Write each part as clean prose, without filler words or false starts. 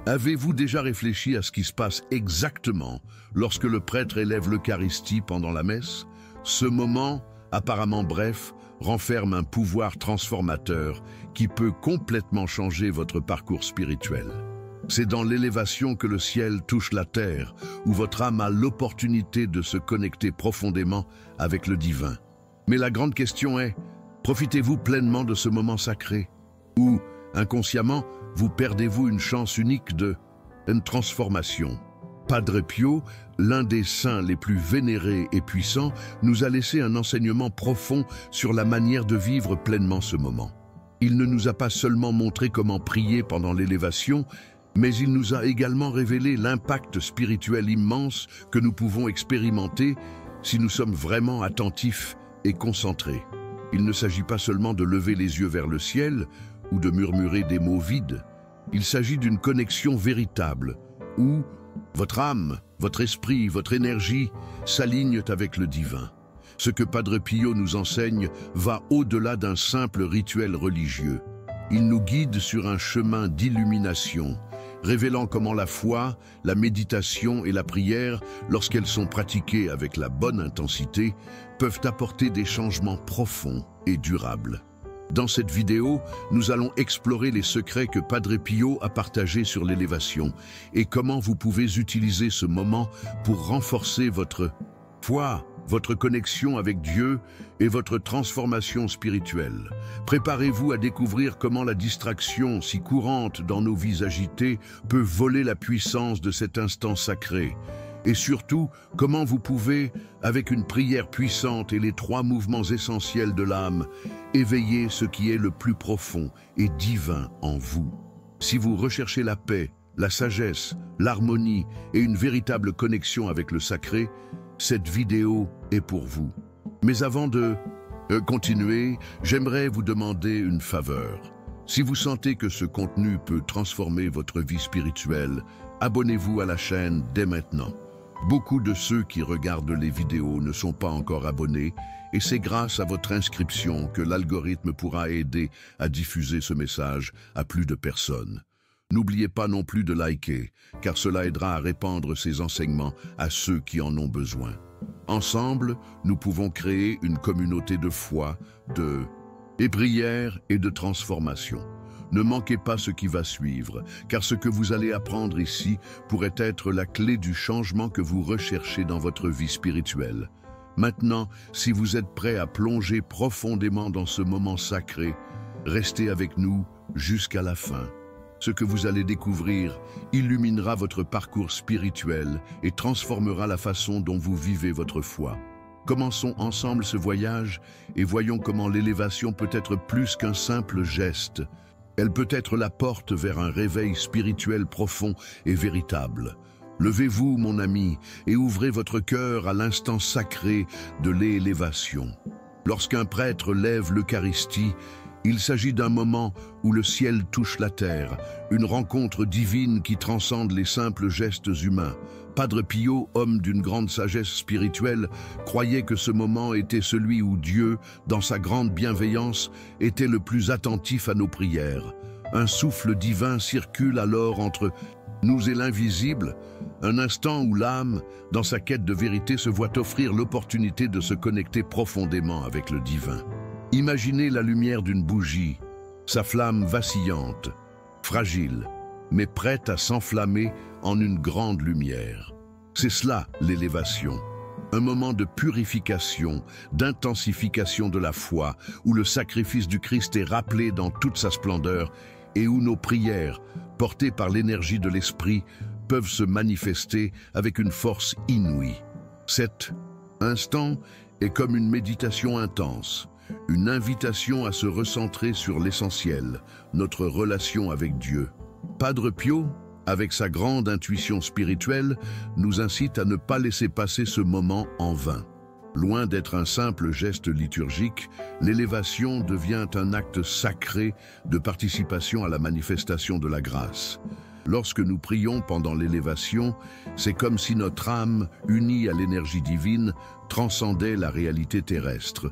Avez-vous déjà réfléchi à ce qui se passe exactement lorsque le prêtre élève l'Eucharistie pendant la messe? Ce moment, apparemment bref, renferme un pouvoir transformateur qui peut complètement changer votre parcours spirituel. C'est dans l'élévation que le ciel touche la terre, où votre âme a l'opportunité de se connecter profondément avec le divin. Mais la grande question est, profitez-vous pleinement de ce moment sacré? Ou, inconsciemment, vous perdez-vous une chance unique une transformation? Padre Pio, l'un des saints les plus vénérés et puissants, nous a laissé un enseignement profond sur la manière de vivre pleinement ce moment. Il ne nous a pas seulement montré comment prier pendant l'élévation, mais il nous a également révélé l'impact spirituel immense que nous pouvons expérimenter si nous sommes vraiment attentifs et concentrés. Il ne s'agit pas seulement de lever les yeux vers le ciel ou de murmurer des mots vides. Il s'agit d'une connexion véritable où votre âme, votre esprit, votre énergie s'alignent avec le divin. Ce que Padre Pio nous enseigne va au-delà d'un simple rituel religieux. Il nous guide sur un chemin d'illumination, révélant comment la foi, la méditation et la prière, lorsqu'elles sont pratiquées avec la bonne intensité, peuvent apporter des changements profonds et durables. Dans cette vidéo, nous allons explorer les secrets que Padre Pio a partagés sur l'élévation et comment vous pouvez utiliser ce moment pour renforcer votre foi, votre connexion avec Dieu et votre transformation spirituelle. Préparez-vous à découvrir comment la distraction, si courante dans nos vies agitées, peut voler la puissance de cet instant sacré. Et surtout, comment vous pouvez, avec une prière puissante et les 3 mouvements essentiels de l'âme, éveiller ce qui est le plus profond et divin en vous. Si vous recherchez la paix, la sagesse, l'harmonie et une véritable connexion avec le sacré, cette vidéo est pour vous. Mais avant de continuer, j'aimerais vous demander une faveur. Si vous sentez que ce contenu peut transformer votre vie spirituelle, abonnez-vous à la chaîne dès maintenant. Beaucoup de ceux qui regardent les vidéos ne sont pas encore abonnés et c'est grâce à votre inscription que l'algorithme pourra aider à diffuser ce message à plus de personnes. N'oubliez pas non plus de liker, car cela aidera à répandre ces enseignements à ceux qui en ont besoin. Ensemble, nous pouvons créer une communauté de foi, de prière et de transformation. Ne manquez pas ce qui va suivre, car ce que vous allez apprendre ici pourrait être la clé du changement que vous recherchez dans votre vie spirituelle. Maintenant, si vous êtes prêts à plonger profondément dans ce moment sacré, restez avec nous jusqu'à la fin. Ce que vous allez découvrir illuminera votre parcours spirituel et transformera la façon dont vous vivez votre foi. Commençons ensemble ce voyage et voyons comment l'élévation peut être plus qu'un simple geste. Elle peut être la porte vers un réveil spirituel profond et véritable. Levez-vous, mon ami, et ouvrez votre cœur à l'instant sacré de l'élévation. Lorsqu'un prêtre lève l'Eucharistie, il s'agit d'un moment où le ciel touche la terre, une rencontre divine qui transcende les simples gestes humains. Padre Pio, homme d'une grande sagesse spirituelle, croyait que ce moment était celui où Dieu, dans sa grande bienveillance, était le plus attentif à nos prières. Un souffle divin circule alors entre nous et l'invisible, un instant où l'âme, dans sa quête de vérité, se voit offrir l'opportunité de se connecter profondément avec le divin. Imaginez la lumière d'une bougie, sa flamme vacillante, fragile, mais prête à s'enflammer en une grande lumière. C'est cela l'élévation, un moment de purification, d'intensification de la foi, où le sacrifice du Christ est rappelé dans toute sa splendeur et où nos prières, portées par l'énergie de l'Esprit, peuvent se manifester avec une force inouïe. Cet instant est comme une méditation intense, une invitation à se recentrer sur l'essentiel, notre relation avec Dieu. Padre Pio, avec sa grande intuition spirituelle, nous incite à ne pas laisser passer ce moment en vain. Loin d'être un simple geste liturgique, l'élévation devient un acte sacré de participation à la manifestation de la grâce. Lorsque nous prions pendant l'élévation, c'est comme si notre âme, unie à l'énergie divine, transcendait la réalité terrestre.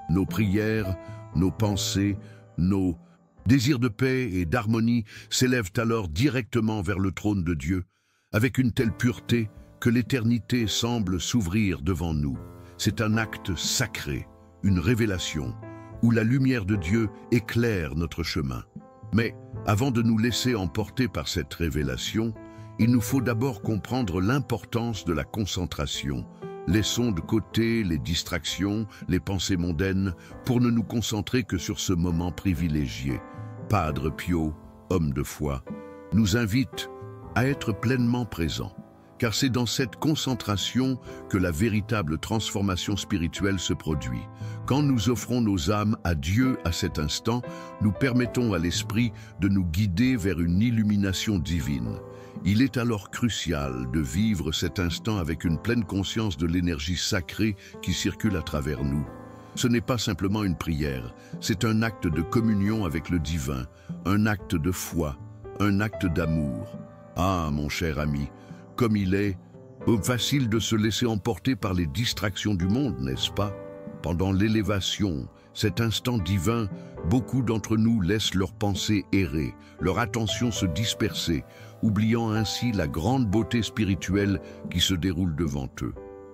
Nos prières, nos pensées, nos Désirs de paix et d'harmonie s'élèvent alors directement vers le trône de Dieu, avec une telle pureté que l'éternité semble s'ouvrir devant nous. C'est un acte sacré, une révélation, où la lumière de Dieu éclaire notre chemin. Mais avant de nous laisser emporter par cette révélation, il nous faut d'abord comprendre l'importance de la concentration. Laissons de côté les distractions, les pensées mondaines, pour ne nous concentrer que sur ce moment privilégié. Padre Pio, homme de foi, nous invite à être pleinement présents, car c'est dans cette concentration que la véritable transformation spirituelle se produit. Quand nous offrons nos âmes à Dieu à cet instant, nous permettons à l'Esprit de nous guider vers une illumination divine. Il est alors crucial de vivre cet instant avec une pleine conscience de l'énergie sacrée qui circule à travers nous. Ce n'est pas simplement une prière, c'est un acte de communion avec le divin, un acte de foi, un acte d'amour. Ah, mon cher ami, comme il est facile de se laisser emporter par les distractions du monde, n'est-ce pas? Pendant l'élévation, cet instant divin, beaucoup d'entre nous laissent leurs pensées errer, leur attention se disperser, oubliant ainsi la grande beauté spirituelle qui se déroule devant eux.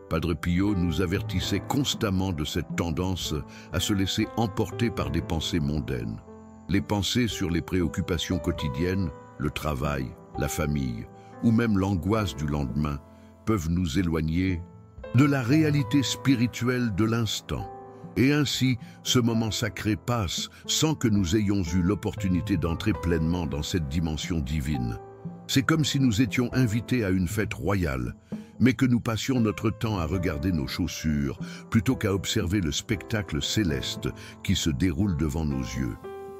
Padre Pio nous avertissait constamment de cette tendance à se laisser emporter par des pensées mondaines. Les pensées sur les préoccupations quotidiennes, le travail, la famille, ou même l'angoisse du lendemain, peuvent nous éloigner de la réalité spirituelle de l'instant. Et ainsi, ce moment sacré passe sans que nous ayons eu l'opportunité d'entrer pleinement dans cette dimension divine. C'est comme si nous étions invités à une fête royale, mais que nous passions notre temps à regarder nos chaussures plutôt qu'à observer le spectacle céleste qui se déroule devant nos yeux.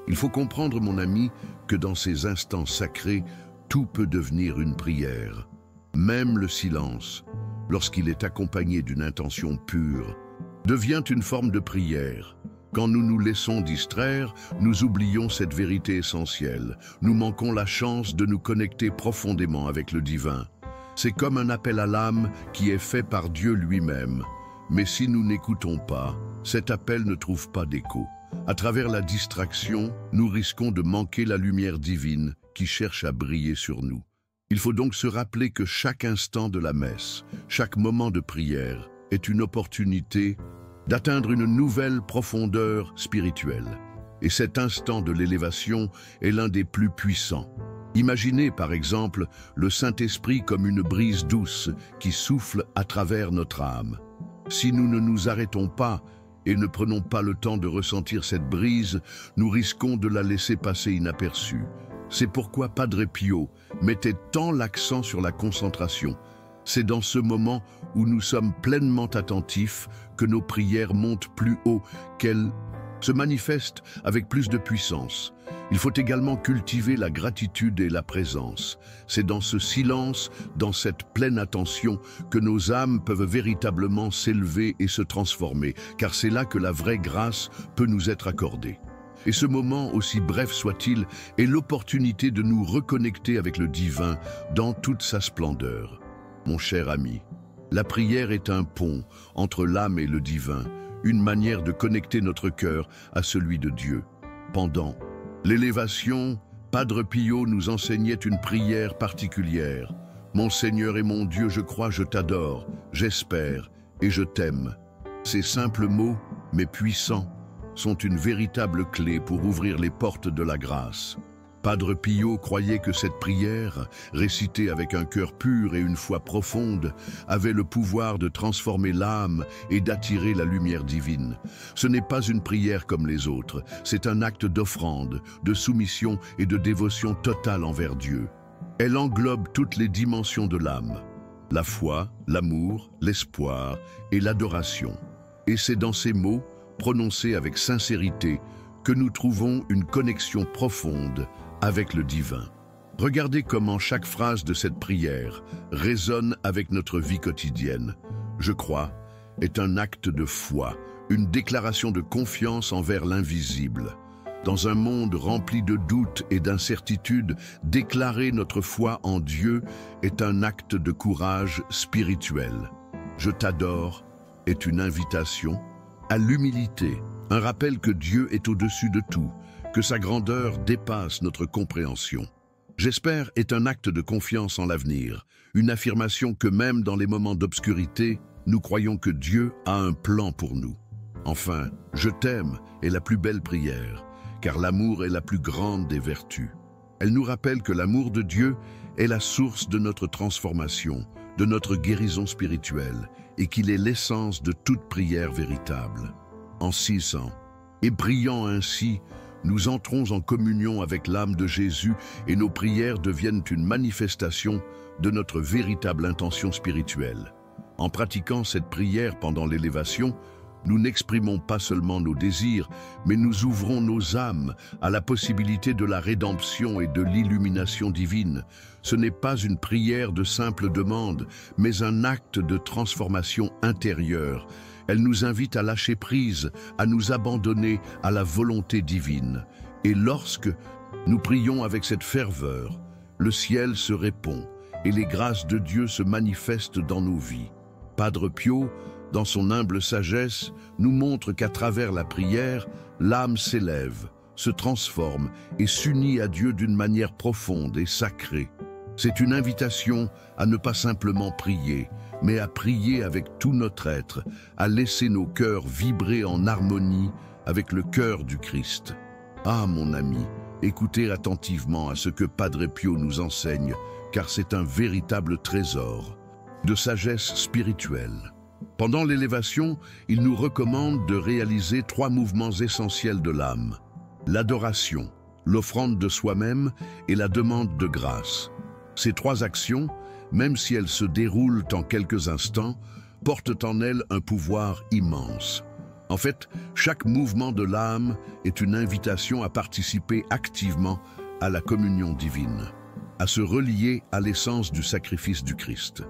Il faut comprendre, mon ami, que dans ces instants sacrés, tout peut devenir une prière. Même le silence, lorsqu'il est accompagné d'une intention pure, devient une forme de prière. Quand nous nous laissons distraire, nous oublions cette vérité essentielle. Nous manquons la chance de nous connecter profondément avec le divin. C'est comme un appel à l'âme qui est fait par Dieu lui-même. Mais si nous n'écoutons pas, cet appel ne trouve pas d'écho. À travers la distraction, nous risquons de manquer la lumière divine qui cherche à briller sur nous. Il faut donc se rappeler que chaque instant de la messe, chaque moment de prière, est une opportunité d'atteindre une nouvelle profondeur spirituelle. Et cet instant de l'élévation est l'un des plus puissants. Imaginez par exemple le Saint-Esprit comme une brise douce qui souffle à travers notre âme. Si nous ne nous arrêtons pas et ne prenons pas le temps de ressentir cette brise, nous risquons de la laisser passer inaperçue. C'est pourquoi Padre Pio mettait tant l'accent sur la concentration. C'est dans ce moment où nous sommes pleinement attentifs que nos prières montent plus haut, qu'elles se manifestent avec plus de puissance. Il faut également cultiver la gratitude et la présence. C'est dans ce silence, dans cette pleine attention, que nos âmes peuvent véritablement s'élever et se transformer, car c'est là que la vraie grâce peut nous être accordée. Et ce moment, aussi bref soit-il, est l'opportunité de nous reconnecter avec le divin dans toute sa splendeur. Mon cher ami, la prière est un pont entre l'âme et le divin, une manière de connecter notre cœur à celui de Dieu. Pendant l'élévation, Padre Pio nous enseignait une prière particulière. « Mon Seigneur et mon Dieu, je crois, je t'adore, j'espère et je t'aime. » Ces simples mots, mais puissants, sont une véritable clé pour ouvrir les portes de la grâce. Padre Pio croyait que cette prière, récitée avec un cœur pur et une foi profonde, avait le pouvoir de transformer l'âme et d'attirer la lumière divine. Ce n'est pas une prière comme les autres, c'est un acte d'offrande, de soumission et de dévotion totale envers Dieu. Elle englobe toutes les dimensions de l'âme, la foi, l'amour, l'espoir et l'adoration. Et c'est dans ces mots, prononcés avec sincérité, que nous trouvons une connexion profonde avec le divin. Regardez comment chaque phrase de cette prière résonne avec notre vie quotidienne. « Je crois » est un acte de foi, une déclaration de confiance envers l'invisible. Dans un monde rempli de doutes et d'incertitudes, déclarer notre foi en Dieu est un acte de courage spirituel. « Je t'adore » est une invitation à l'humilité, un rappel que Dieu est au-dessus de tout, que sa grandeur dépasse notre compréhension. J'espère est un acte de confiance en l'avenir, une affirmation que même dans les moments d'obscurité, nous croyons que Dieu a un plan pour nous. Enfin, je t'aime est la plus belle prière, car l'amour est la plus grande des vertus. Elle nous rappelle que l'amour de Dieu est la source de notre transformation, de notre guérison spirituelle, et qu'il est l'essence de toute prière véritable. En 600, et brillant ainsi, nous entrons en communion avec l'âme de Jésus et nos prières deviennent une manifestation de notre véritable intention spirituelle. En pratiquant cette prière pendant l'élévation, nous n'exprimons pas seulement nos désirs, mais nous ouvrons nos âmes à la possibilité de la rédemption et de l'illumination divine. Ce n'est pas une prière de simple demande, mais un acte de transformation intérieure. Elle nous invite à lâcher prise, à nous abandonner à la volonté divine. Et lorsque nous prions avec cette ferveur, le ciel se répond et les grâces de Dieu se manifestent dans nos vies. Padre Pio, dans son humble sagesse, nous montre qu'à travers la prière, l'âme s'élève, se transforme et s'unit à Dieu d'une manière profonde et sacrée. C'est une invitation à ne pas simplement prier, mais à prier avec tout notre être, à laisser nos cœurs vibrer en harmonie avec le cœur du Christ. Ah mon ami, écoutez attentivement à ce que Padre Pio nous enseigne, car c'est un véritable trésor de sagesse spirituelle. Pendant l'élévation, il nous recommande de réaliser 3 mouvements essentiels de l'âme: l'adoration, l'offrande de soi-même et la demande de grâce. Ces 3 actions, même si elles se déroulent en quelques instants, portent en elles un pouvoir immense. En fait, chaque mouvement de l'âme est une invitation à participer activement à la communion divine, à se relier à l'essence du sacrifice du Christ.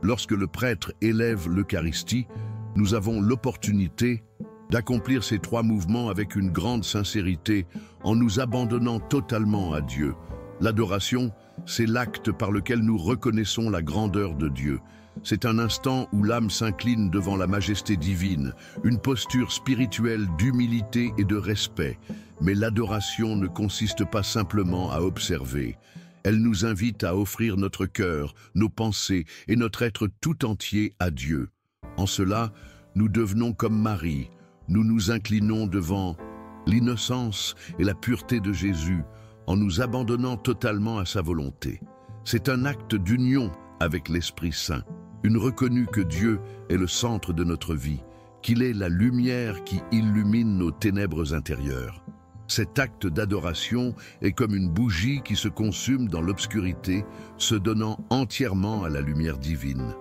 Lorsque le prêtre élève l'Eucharistie, nous avons l'opportunité d'accomplir ces 3 mouvements avec une grande sincérité en nous abandonnant totalement à Dieu. L'adoration, c'est l'acte par lequel nous reconnaissons la grandeur de Dieu. C'est un instant où l'âme s'incline devant la majesté divine, une posture spirituelle d'humilité et de respect. Mais l'adoration ne consiste pas simplement à observer. Elle nous invite à offrir notre cœur, nos pensées et notre être tout entier à Dieu. En cela, nous devenons comme Marie. Nous nous inclinons devant l'innocence et la pureté de Jésus, en nous abandonnant totalement à sa volonté. C'est un acte d'union avec l'Esprit Saint, une reconnue que Dieu est le centre de notre vie, qu'il est la lumière qui illumine nos ténèbres intérieures. Cet acte d'adoration est comme une bougie qui se consume dans l'obscurité, se donnant entièrement à la lumière divine.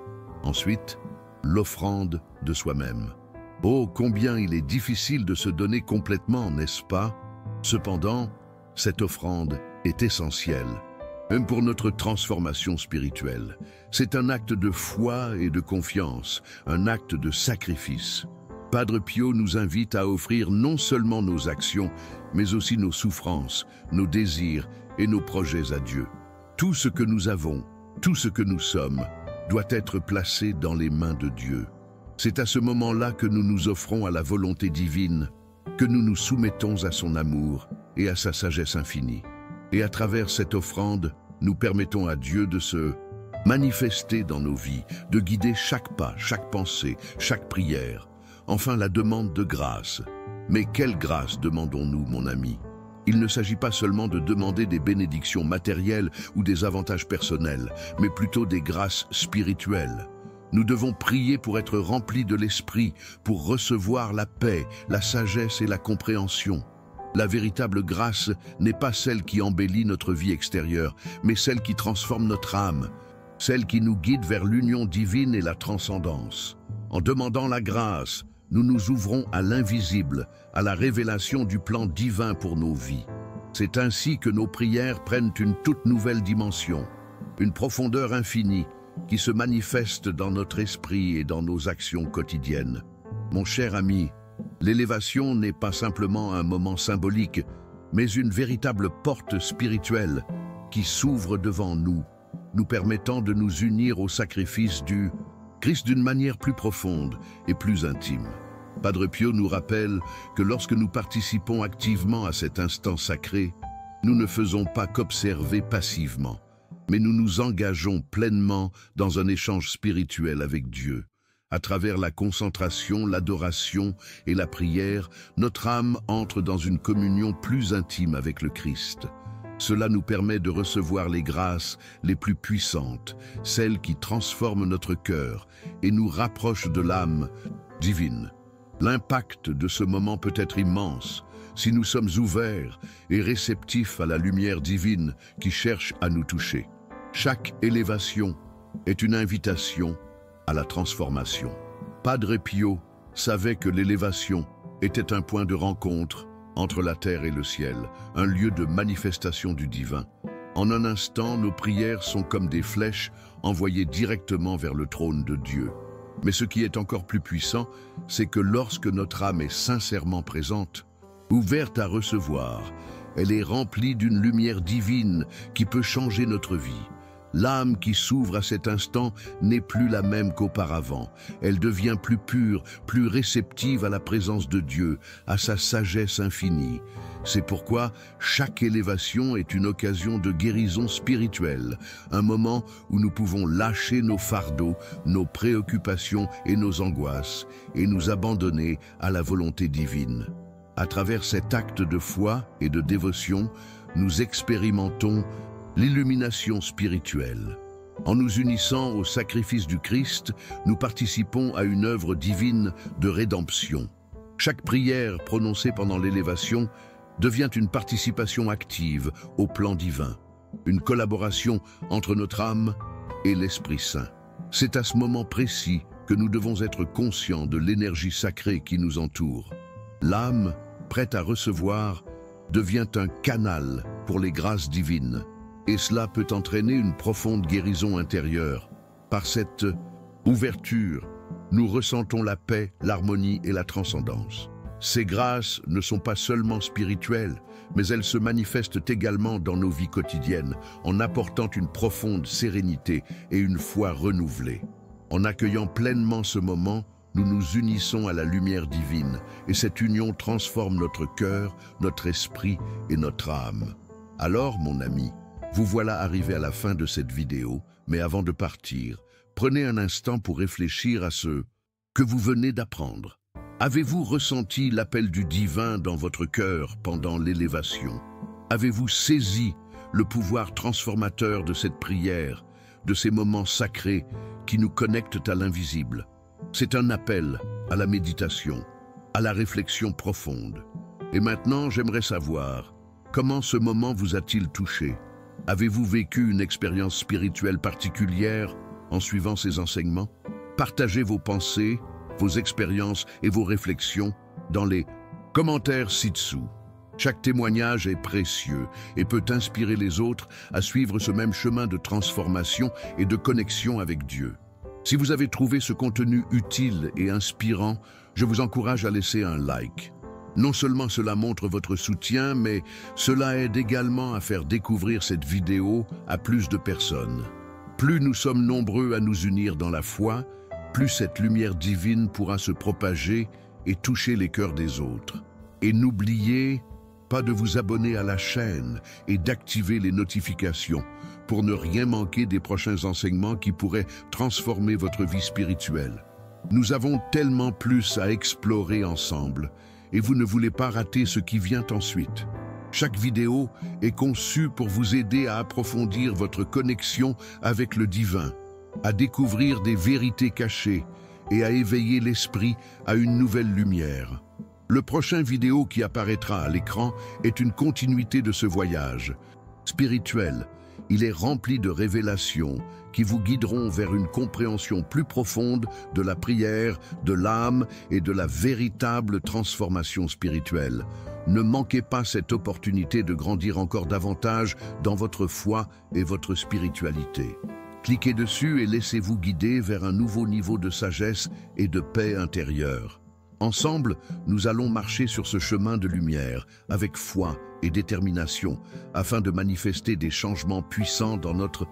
Ensuite, l'offrande de soi-même. Oh, combien il est difficile de se donner complètement, n'est-ce pas? Cependant, cette offrande est essentielle, même pour notre transformation spirituelle. C'est un acte de foi et de confiance, un acte de sacrifice. Padre Pio nous invite à offrir non seulement nos actions, mais aussi nos souffrances, nos désirs et nos projets à Dieu. Tout ce que nous avons, tout ce que nous sommes, doit être placé dans les mains de Dieu. C'est à ce moment-là que nous nous offrons à la volonté divine, que nous nous soumettons à son amour et à sa sagesse infinie. Et à travers cette offrande, nous permettons à Dieu de se manifester dans nos vies, de guider chaque pas, chaque pensée, chaque prière. Enfin, la demande de grâce. Mais quelle grâce demandons-nous, mon ami? Il ne s'agit pas seulement de demander des bénédictions matérielles ou des avantages personnels, mais plutôt des grâces spirituelles. Nous devons prier pour être remplis de l'Esprit, pour recevoir la paix, la sagesse et la compréhension. La véritable grâce n'est pas celle qui embellit notre vie extérieure, mais celle qui transforme notre âme, celle qui nous guide vers l'union divine et la transcendance. En demandant la grâce, nous nous ouvrons à l'invisible, à la révélation du plan divin pour nos vies. C'est ainsi que nos prières prennent une toute nouvelle dimension, une profondeur infinie qui se manifeste dans notre esprit et dans nos actions quotidiennes. Mon cher ami, l'élévation n'est pas simplement un moment symbolique, mais une véritable porte spirituelle qui s'ouvre devant nous, nous permettant de nous unir au sacrifice du Christ d'une manière plus profonde et plus intime. Padre Pio nous rappelle que lorsque nous participons activement à cet instant sacré, nous ne faisons pas qu'observer passivement, mais nous nous engageons pleinement dans un échange spirituel avec Dieu. À travers la concentration, l'adoration et la prière, notre âme entre dans une communion plus intime avec le Christ. Cela nous permet de recevoir les grâces les plus puissantes, celles qui transforment notre cœur et nous rapprochent de l'âme divine. L'impact de ce moment peut être immense si nous sommes ouverts et réceptifs à la lumière divine qui cherche à nous toucher. Chaque élévation est une invitation à la transformation. Padre Pio savait que l'élévation était un point de rencontre entre la terre et le ciel, un lieu de manifestation du divin. En un instant, nos prières sont comme des flèches envoyées directement vers le trône de Dieu. Mais ce qui est encore plus puissant, c'est que lorsque notre âme est sincèrement présente, ouverte à recevoir, elle est remplie d'une lumière divine qui peut changer notre vie. L'âme qui s'ouvre à cet instant n'est plus la même qu'auparavant. Elle devient plus pure, plus réceptive à la présence de Dieu, à sa sagesse infinie. C'est pourquoi chaque élévation est une occasion de guérison spirituelle, un moment où nous pouvons lâcher nos fardeaux, nos préoccupations et nos angoisses, et nous abandonner à la volonté divine. À travers cet acte de foi et de dévotion, nous expérimentons l'illumination spirituelle. En nous unissant au sacrifice du Christ, nous participons à une œuvre divine de rédemption. Chaque prière prononcée pendant l'élévation devient une participation active au plan divin, une collaboration entre notre âme et l'Esprit Saint. C'est à ce moment précis que nous devons être conscients de l'énergie sacrée qui nous entoure. L'âme, prête à recevoir, devient un canal pour les grâces divines. Et cela peut entraîner une profonde guérison intérieure. Par cette ouverture, nous ressentons la paix, l'harmonie et la transcendance. Ces grâces ne sont pas seulement spirituelles, mais elles se manifestent également dans nos vies quotidiennes, en apportant une profonde sérénité et une foi renouvelée. En accueillant pleinement ce moment, nous nous unissons à la lumière divine, et cette union transforme notre cœur, notre esprit et notre âme. Alors, mon ami, vous voilà arrivé à la fin de cette vidéo, mais avant de partir, prenez un instant pour réfléchir à ce que vous venez d'apprendre. Avez-vous ressenti l'appel du divin dans votre cœur pendant l'élévation? Avez-vous saisi le pouvoir transformateur de cette prière, de ces moments sacrés qui nous connectent à l'invisible? C'est un appel à la méditation, à la réflexion profonde. Et maintenant, j'aimerais savoir, comment ce moment vous a-t-il touché? Avez-vous vécu une expérience spirituelle particulière en suivant ces enseignements? Partagez vos pensées, vos expériences et vos réflexions dans les commentaires ci-dessous. Chaque témoignage est précieux et peut inspirer les autres à suivre ce même chemin de transformation et de connexion avec Dieu. Si vous avez trouvé ce contenu utile et inspirant, je vous encourage à laisser un like. Non seulement cela montre votre soutien, mais cela aide également à faire découvrir cette vidéo à plus de personnes. Plus nous sommes nombreux à nous unir dans la foi, plus cette lumière divine pourra se propager et toucher les cœurs des autres. Et n'oubliez pas de vous abonner à la chaîne et d'activer les notifications pour ne rien manquer des prochains enseignements qui pourraient transformer votre vie spirituelle. Nous avons tellement plus à explorer ensemble et vous ne voulez pas rater ce qui vient ensuite. Chaque vidéo est conçue pour vous aider à approfondir votre connexion avec le divin, à découvrir des vérités cachées et à éveiller l'esprit à une nouvelle lumière. Le prochain vidéo qui apparaîtra à l'écran est une continuité de ce voyage spirituel. Il est rempli de révélations qui vous guideront vers une compréhension plus profonde de la prière, de l'âme et de la véritable transformation spirituelle. Ne manquez pas cette opportunité de grandir encore davantage dans votre foi et votre spiritualité. Cliquez dessus et laissez-vous guider vers un nouveau niveau de sagesse et de paix intérieure. Ensemble, nous allons marcher sur ce chemin de lumière avec foi et détermination afin de manifester des changements puissants dans notre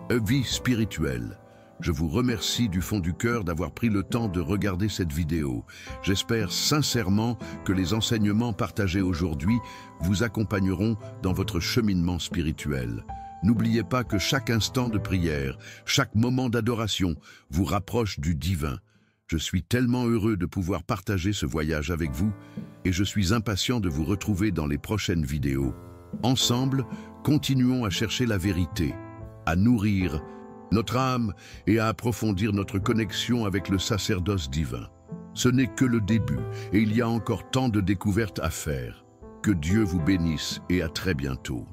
vie spirituelle. Je vous remercie du fond du cœur d'avoir pris le temps de regarder cette vidéo. J'espère sincèrement que les enseignements partagés aujourd'hui vous accompagneront dans votre cheminement spirituel. N'oubliez pas que chaque instant de prière, chaque moment d'adoration vous rapproche du divin. Je suis tellement heureux de pouvoir partager ce voyage avec vous et je suis impatient de vous retrouver dans les prochaines vidéos. Ensemble, continuons à chercher la vérité, à nourrir notre âme et à approfondir notre connexion avec le sacerdoce divin. Ce n'est que le début et il y a encore tant de découvertes à faire. Que Dieu vous bénisse et à très bientôt.